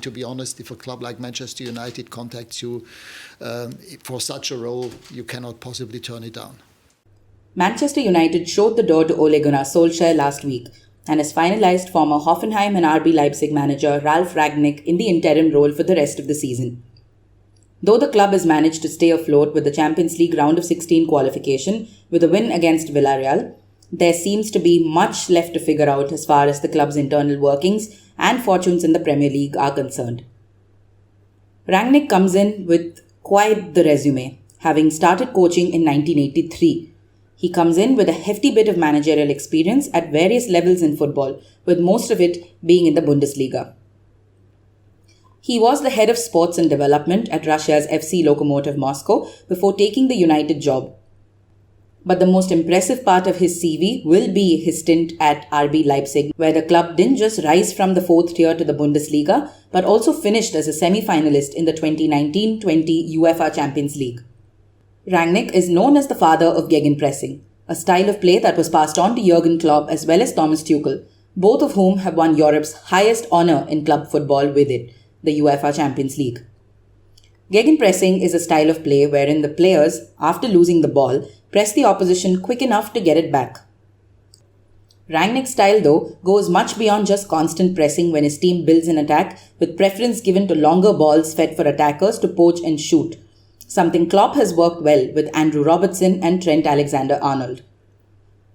to be honest, if a club like Manchester United contacts you for such a role, you cannot possibly turn it down. Manchester United showed the door to Ole Gunnar Solskjaer last week and has finalised former Hoffenheim and RB Leipzig manager Ralf Rangnick in the interim role for the rest of the season. Though the club has managed to stay afloat with the Champions League round of 16 qualification with a win against Villarreal, there seems to be much left to figure out as far as the club's internal workings and fortunes in the Premier League are concerned. Rangnick comes in with quite the resume, having started coaching in 1983. He comes in with a hefty bit of managerial experience at various levels in football, with most of it being in the Bundesliga. He was the head of sports and development at Russia's FC Lokomotiv Moscow before taking the United job. But the most impressive part of his CV will be his stint at RB Leipzig, where the club didn't just rise from the 4th tier to the Bundesliga, but also finished as a semi-finalist in the 2019-20 UEFA Champions League. Rangnick is known as the father of gegenpressing, a style of play that was passed on to Jurgen Klopp as well as Thomas Tuchel, both of whom have won Europe's highest honour in club football with it, the UEFA Champions League. Gegenpressing is a style of play wherein the players, after losing the ball, press the opposition quick enough to get it back. Rangnick's style, though, goes much beyond just constant pressing when his team builds an attack, with preference given to longer balls fed for attackers to poach and shoot, something Klopp has worked well with Andrew Robertson and Trent Alexander-Arnold.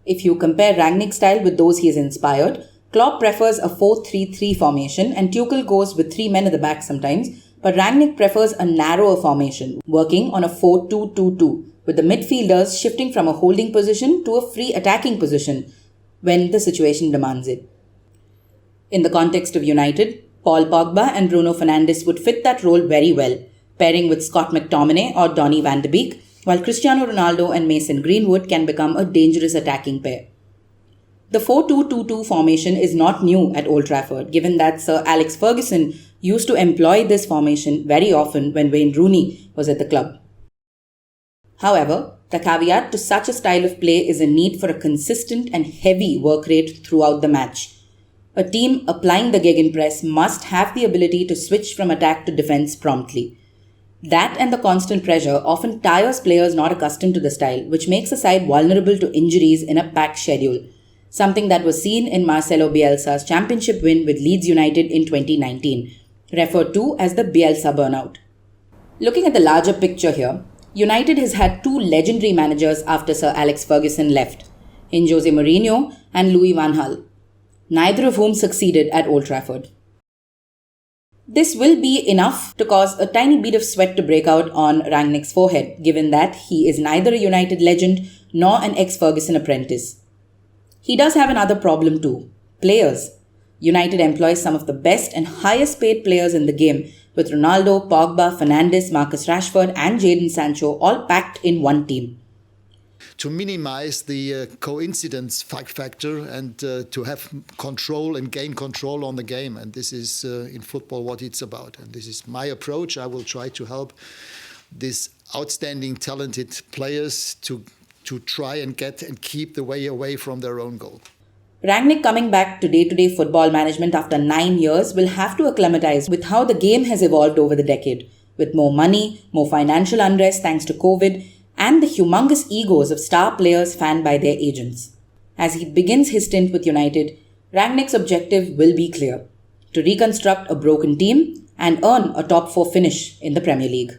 If you compare Rangnick's style with those he has inspired, Klopp prefers a 4-3-3 formation and Tuchel goes with 3 men at the back sometimes, but Rangnick prefers a narrower formation, working on a 4-2-2-2, with the midfielders shifting from a holding position to a free attacking position when the situation demands it. In the context of United, Paul Pogba and Bruno Fernandes would fit that role very well, pairing with Scott McTominay or Donny van de Beek, while Cristiano Ronaldo and Mason Greenwood can become a dangerous attacking pair. The 4-2-2-2 formation is not new at Old Trafford, given that Sir Alex Ferguson used to employ this formation very often when Wayne Rooney was at the club. However, the caveat to such a style of play is a need for a consistent and heavy work rate throughout the match. A team applying the gegenpress must have the ability to switch from attack to defense promptly. That and the constant pressure often tires players not accustomed to the style, which makes a side vulnerable to injuries in a packed schedule, something that was seen in Marcelo Bielsa's championship win with Leeds United in 2019, referred to as the Bielsa burnout. Looking at the larger picture here, United has had 2 legendary managers after Sir Alex Ferguson left, in Jose Mourinho and Louis van Gaal, neither of whom succeeded at Old Trafford. This will be enough to cause a tiny bit of sweat to break out on Rangnick's forehead, given that he is neither a United legend nor an ex-Ferguson apprentice. He does have another problem too: players. United employs some of the best and highest paid players in the game, with Ronaldo, Pogba, Fernandes, Marcus Rashford and Jadon Sancho all packed in one team. To minimize the coincidence factor and to have control and gain control on the game. And this is in football what it's about. And this is my approach. I will try to help these outstanding, talented players to try and get and keep the way away from their own goal. Rangnick coming back to day-to-day football management after 9 years will have to acclimatise with how the game has evolved over the decade, with more money, more financial unrest thanks to COVID, and the humongous egos of star players fanned by their agents. As he begins his stint with United, Rangnick's objective will be clear: to reconstruct a broken team and earn a top 4 finish in the Premier League.